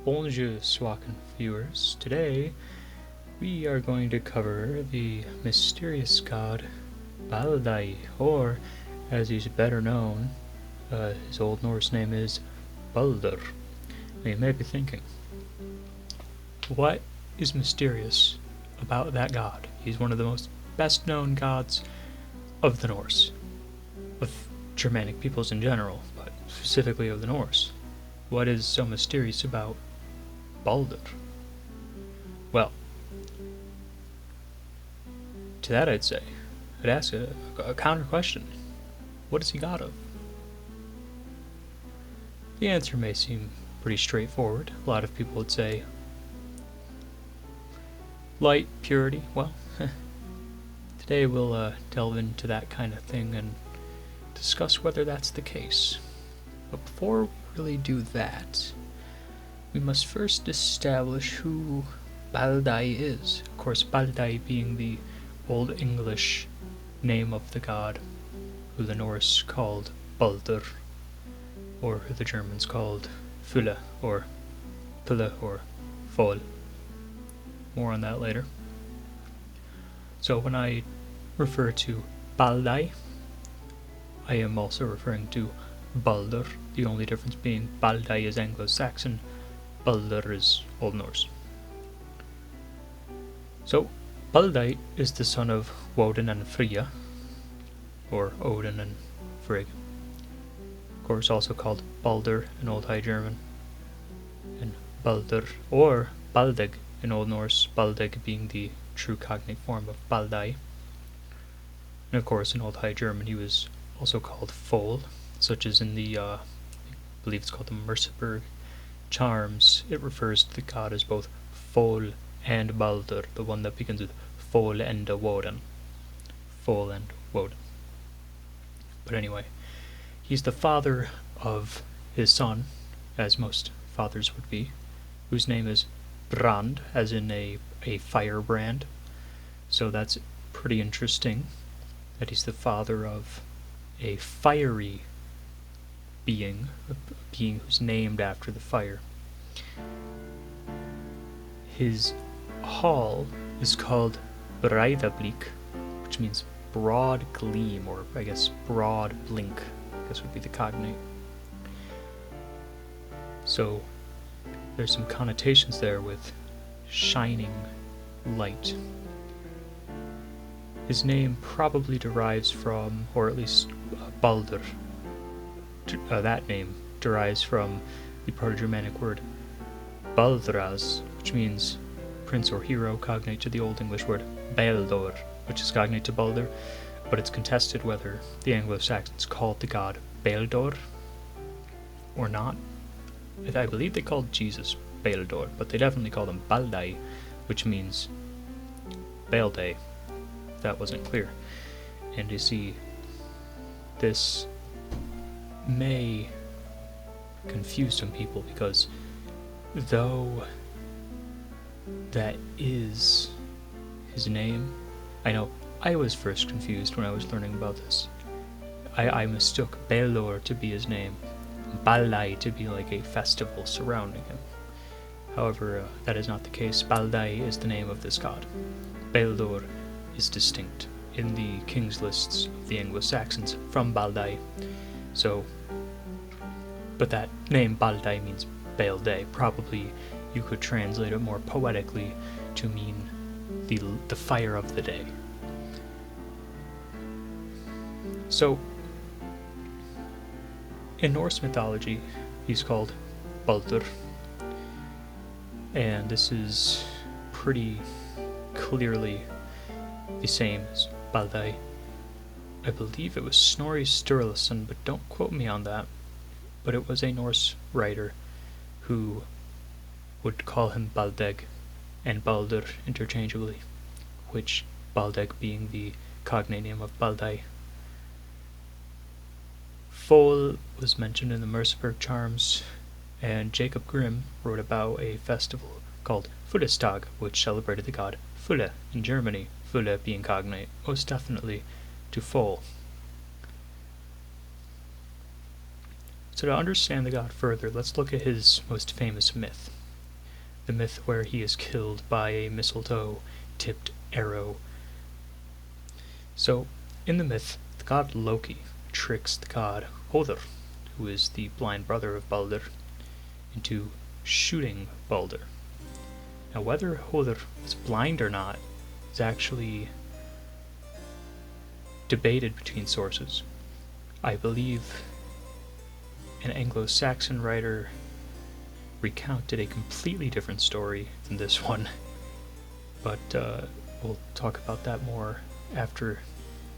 Bonjour, Swakan viewers. Today we are going to cover the mysterious god Bældæg, or as he's better known, his Old Norse name is Baldr. Now you may be thinking, what is mysterious about that god? He's one of the most best known gods of the Norse, of Germanic peoples in general, but specifically of the Norse. What is so mysterious about Baldr? Well, to that I'd ask a counter question. What is he god of? The answer may seem pretty straightforward. A lot of people would say light, purity. Well, today we'll delve into that kind of thing and discuss whether that's the case. But before we really do that, we must first establish who Bældæg is. Of course, Bældæg being the Old English name of the god, who the Norse called Baldr, or who the Germans called Fulle, or Pulle, or Fol. More on that later. So when I refer to Bældæg, I am also referring to Baldr, the only difference being Bældæg is Anglo-Saxon, Baldr is Old Norse. So, Bældæg is the son of Woden and Freya, or Odin and Frigg. Of course, also called Baldr in Old High German, and Baldr, or Bældæg in Old Norse, Bældæg being the true cognate form of Bældæg. And of course, in Old High German, he was also called Fol, such as in the, I believe it's called the Merseburg charms. It refers to the god as both Fol and Baldr, the one that begins with Fol and Woden. Fol and Woden. But anyway, he's the father of his son, as most fathers would be, whose name is Brand, as in a firebrand. So that's pretty interesting, that he's the father of a fiery being, a being who's named after the fire. His hall is called Breidablik, which means broad gleam, or I guess broad blink, I guess would be the cognate. So there's some connotations there with shining light. His name probably derives from, or at least Baldr, that name derives from the Proto-Germanic word Baldras, which means prince or hero, cognate to the Old English word Bældr, which is cognate to Baldr, but it's contested whether the Anglo-Saxons called the god Bældr or not. I believe they called Jesus Bældr, but they definitely called him Bældæg, which means Bældæg, if that wasn't clear. And you see, this may confuse some people, because though that is his name, I know I was first confused when I was learning about this. I mistook Bældr to be his name, Bældæg to be like a festival surrounding him. However, that is not the case. Bældæg is the name of this god. Bældr is distinct in the king's lists of the Anglo-Saxons from Bældæg. So, but that name Bældæg means Bældæg. Probably you could translate it more poetically to mean the fire of the day. So, in Norse mythology, he's called Baldr, and this is pretty clearly the same as Bældæg. I believe it was Snorri Sturluson, but don't quote me on that. But it was a Norse writer who would call him Baldæg and Baldr interchangeably, which Baldæg being the cognate name of Bældæg. Fol was mentioned in the Merseburg charms, and Jacob Grimm wrote about a festival called Fullestag, which celebrated the god Fulle in Germany, Fulle being cognate most definitely to Fol. So to understand the god further, let's look at his most famous myth. the myth where he is killed by a mistletoe-tipped arrow. So, in the myth, the god Loki tricks the god Hodr, who is the blind brother of Baldr, into shooting Baldr. Now, whether Hodr was blind or not is actually debated between sources. I believe an Anglo-Saxon writer recounted a completely different story than this one, but we'll talk about that more after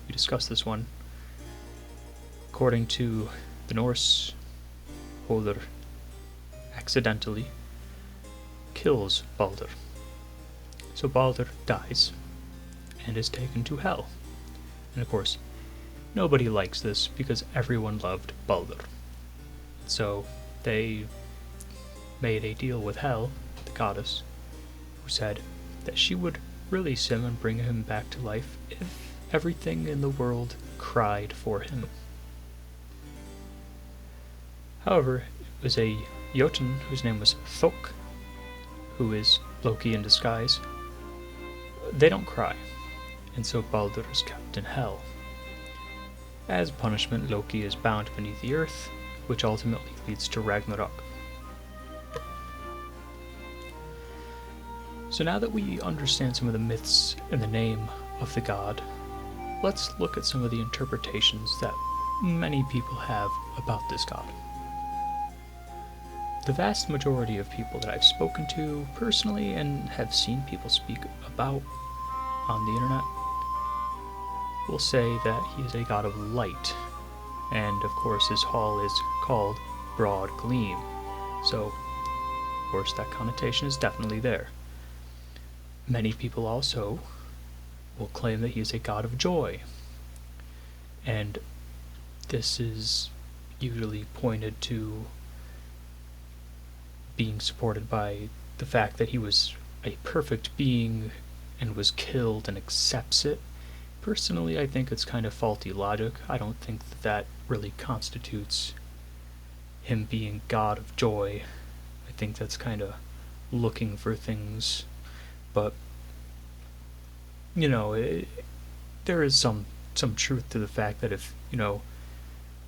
we discuss this one. According to the Norse, Hodr accidentally kills Baldr. So Baldr dies and is taken to hell. And of course, nobody likes this because everyone loved Baldr. So they made a deal with Hel, the goddess, who said that she would release him and bring him back to life if everything in the world cried for him. However, it was a Jotun whose name was Thok, who is Loki in disguise. They don't cry, and so Baldr is kept in hell. As punishment, Loki is bound beneath the earth, which ultimately leads to Ragnarok. So now that we understand some of the myths and the name of the god, let's look at some of the interpretations that many people have about this god. The vast majority of people that I've spoken to personally and have seen people speak about on the internet will say that he is a god of light, and of course his hall is called Broad Gleam, so of course that connotation is definitely there. Many people also will claim that he is a god of joy, and this is usually pointed to being supported by the fact that he was a perfect being and was killed and accepts it. Personally, I think it's kind of faulty logic. I don't think that that really constitutes him being god of joy. I think that's kind of looking for things, but you know, there is some truth to the fact that if, you know,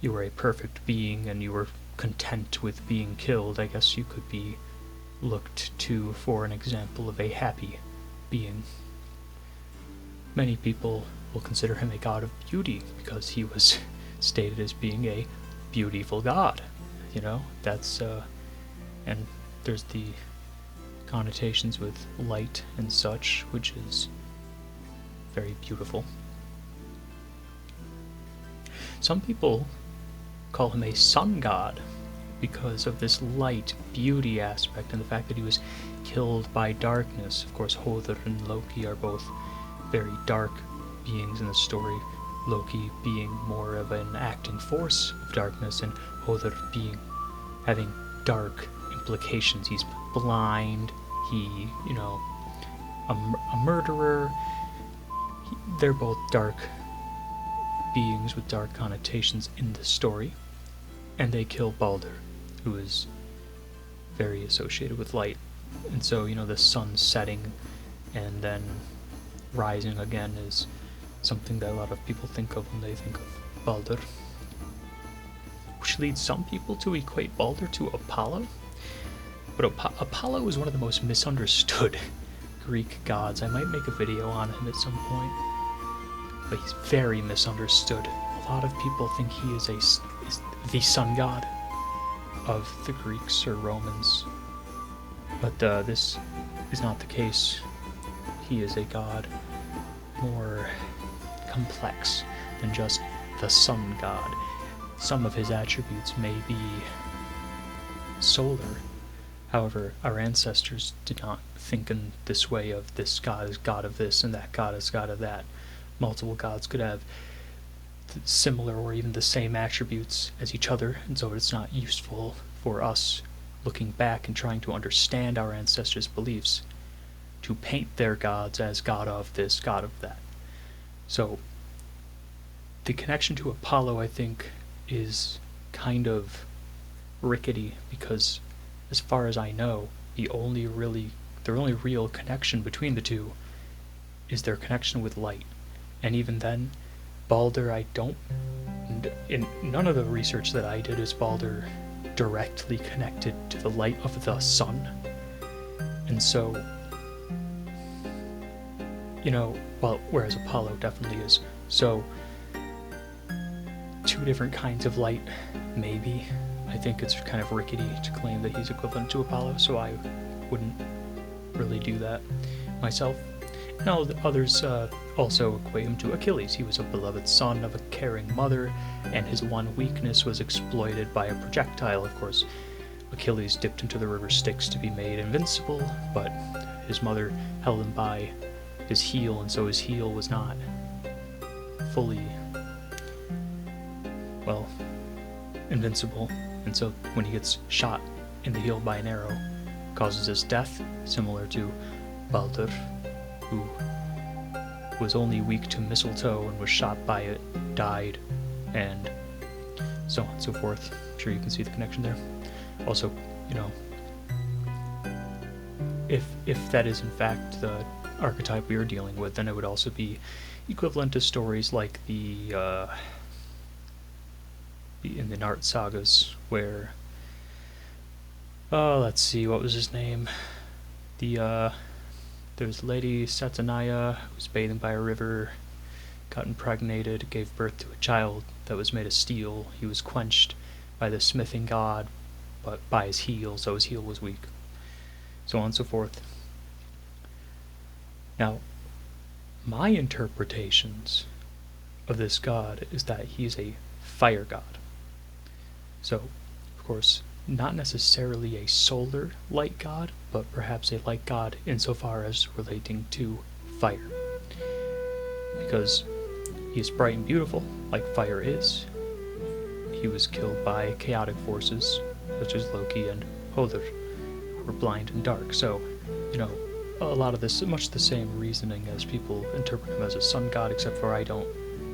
you were a perfect being and you were content with being killed, I guess you could be looked to for an example of a happy being. Many people will consider him a god of beauty because he was stated as being a beautiful god. You know, that's and there's the connotations with light and such, which is very beautiful. Some people call him a sun god because of this light beauty aspect and the fact that he was killed by darkness. Of course, Hodr and Loki are both very dark beings in the story, Loki being more of an acting force of darkness and Hodr having dark implications. He's blind, he, you know, a murderer. They're both dark beings with dark connotations in the story, and they kill Baldr, who is very associated with light. And so, you know, the sun setting and then rising again is something that a lot of people think of when they think of Baldr, which leads some people to equate Baldr to Apollo. But Apollo is one of the most misunderstood Greek gods. I might make a video on him at some point, but he's very misunderstood. A lot of people think he is the sun god of the Greeks or Romans, but this is not the case. He is a god more complex than just the sun god. Some of his attributes may be solar. However, our ancestors did not think in this way of this god is god of this and that god is god of that. Multiple gods could have similar or even the same attributes as each other, and so it's not useful for us looking back and trying to understand our ancestors' beliefs to paint their gods as god of this, god of that. So the connection to Apollo, I think, is kind of rickety because as far as I know, their only real connection between the two is their connection with light. And even then, Baldr, in none of the research that I did is Baldr directly connected to the light of the sun. And so, whereas Apollo definitely is. So, two different kinds of light, maybe. I think it's kind of rickety to claim that he's equivalent to Apollo, so I wouldn't really do that myself. And others also equate him to Achilles. He was a beloved son of a caring mother, and his one weakness was exploited by a projectile. Of course, Achilles dipped into the river Styx to be made invincible, but his mother held him by his heel, and so his heel was not fully, invincible. And so when he gets shot in the heel by an arrow, causes his death, similar to Baldr, who was only weak to mistletoe and was shot by it, died, and so on and so forth. I'm sure you can see the connection there. Also, if that is in fact the archetype we are dealing with, then it would also be equivalent to stories like in the Nart sagas, where let's see, what was his name? There was Lady Satanaya who was bathing by a river, got impregnated, gave birth to a child that was made of steel. He was quenched by the smithing god, but by his heel, so his heel was weak. So on and so forth. Now, my interpretations of this god is that he's a fire god. So, of course, not necessarily a solar light god, but perhaps a light god insofar as relating to fire. Because he is bright and beautiful, like fire is. He was killed by chaotic forces, such as Loki and Hodr, who were blind and dark. So, a lot of this, much the same reasoning as people interpret him as a sun god, except for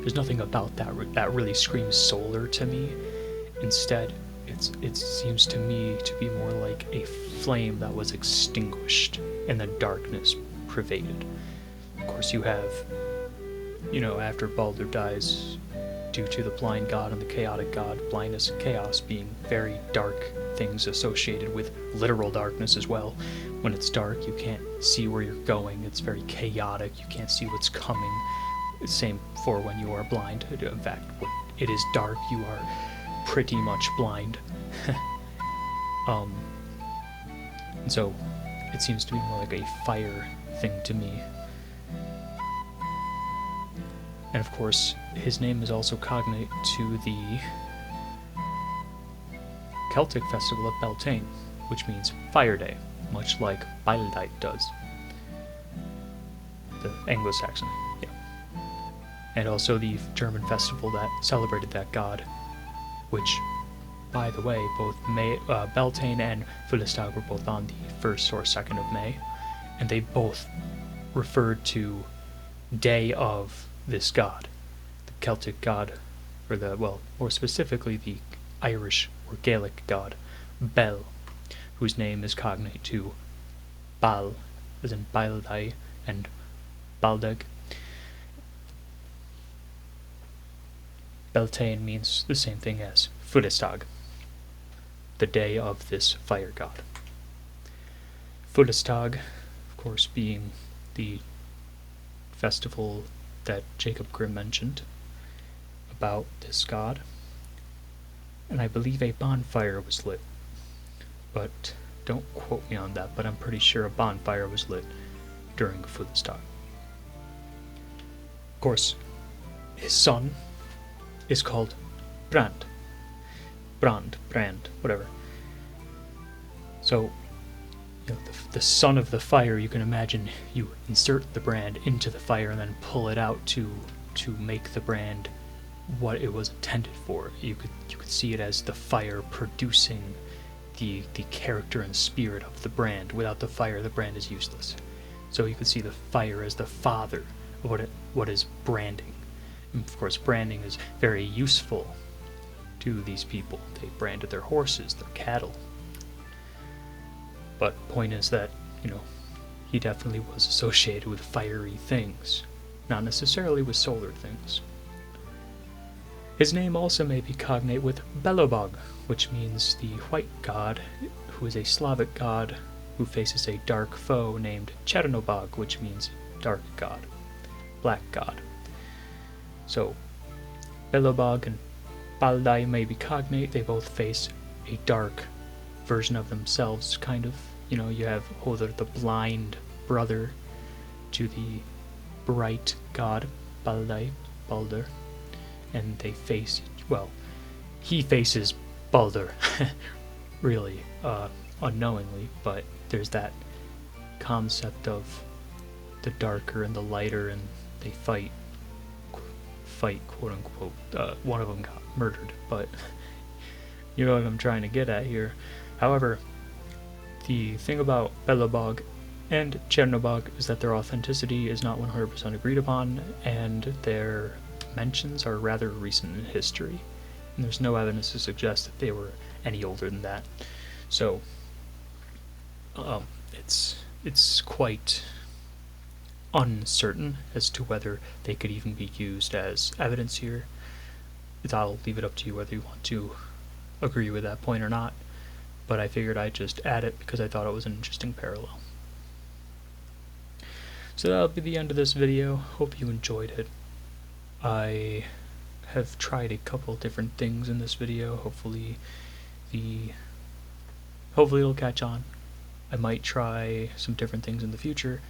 there's nothing about that really screams solar to me. Instead, it seems to me to be more like a flame that was extinguished and the darkness pervaded. Of course, you have, after Baldr dies, due to the blind god and the chaotic god, blindness and chaos being very dark things associated with literal darkness as well. When it's dark, you can't see where you're going. It's very chaotic. You can't see what's coming. Same for when you are blind. In fact, when it is dark, you are pretty much blind. And so it seems to be more like a fire thing to me. And of course, his name is also cognate to the Celtic festival of Beltane, which means Fire Day, much like Bældæg does. The Anglo-Saxon, yeah. And also the German festival that celebrated that god, which, by the way, both Beltane and Fullestag were both on the 1st or 2nd of May, and they both referred to day of this god, the Celtic god, or more specifically the Irish or Gaelic god, Bel, whose name is cognate to Bal, as in Bældæg, and Bældæg. Beltane means the same thing as Fullestag, the day of this fire god. Fullestag, of course, being the festival that Jacob Grimm mentioned about this god, and I believe a bonfire was lit, but don't quote me on that, but I'm pretty sure a bonfire was lit during Fullestag. Of course, his son is called Brand, whatever. So, the son of the fire, you can imagine you insert the brand into the fire and then pull it out to make the brand what it was intended for. You could see it as the fire producing the character and spirit of the brand. Without the fire, the brand is useless. So you could see the fire as the father of what is branding. And of course, branding is very useful to these people. They branded their horses, their cattle. But point is that, he definitely was associated with fiery things, not necessarily with solar things. His name also may be cognate with Bældæg, which means the white god, who is a Slavic god who faces a dark foe named Chernobog, which means dark god, black god. So, Bældæg and Baldr may be cognate. They both face a dark version of themselves, kind of. You have Hodr, the blind brother to the bright god Baldr, and they face, he faces Baldr, really, unknowingly, but there's that concept of the darker and the lighter, and they fight, quote unquote. One of them got murdered, but you know what I'm trying to get at here. However, the thing about Bældæg and Chernobog is that their authenticity is not 100% agreed upon, and their mentions are rather recent in history, and there's no evidence to suggest that they were any older than that. So, it's quite uncertain as to whether they could even be used as evidence here. I'll leave it up to you whether you want to agree with that point or not, but I figured I'd just add it because I thought it was an interesting parallel. So that'll be the end of this video. Hope you enjoyed it. I have tried a couple different things in this video. Hopefully it'll catch on. I might try some different things in the future,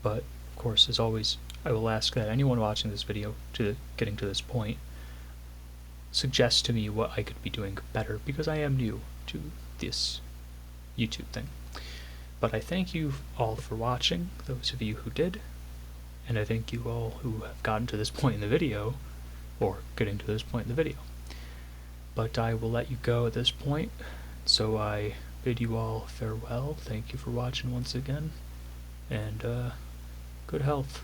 but of course, as always, I will ask that anyone watching this video to getting to this point suggest to me what I could be doing better, because I am new to this YouTube thing. But I thank you all for watching, those of you who did, and I thank you all who have gotten to this point in the video, or getting to this point in the video. But I will let you go at this point, so I bid you all farewell. Thank you for watching once again, and good health.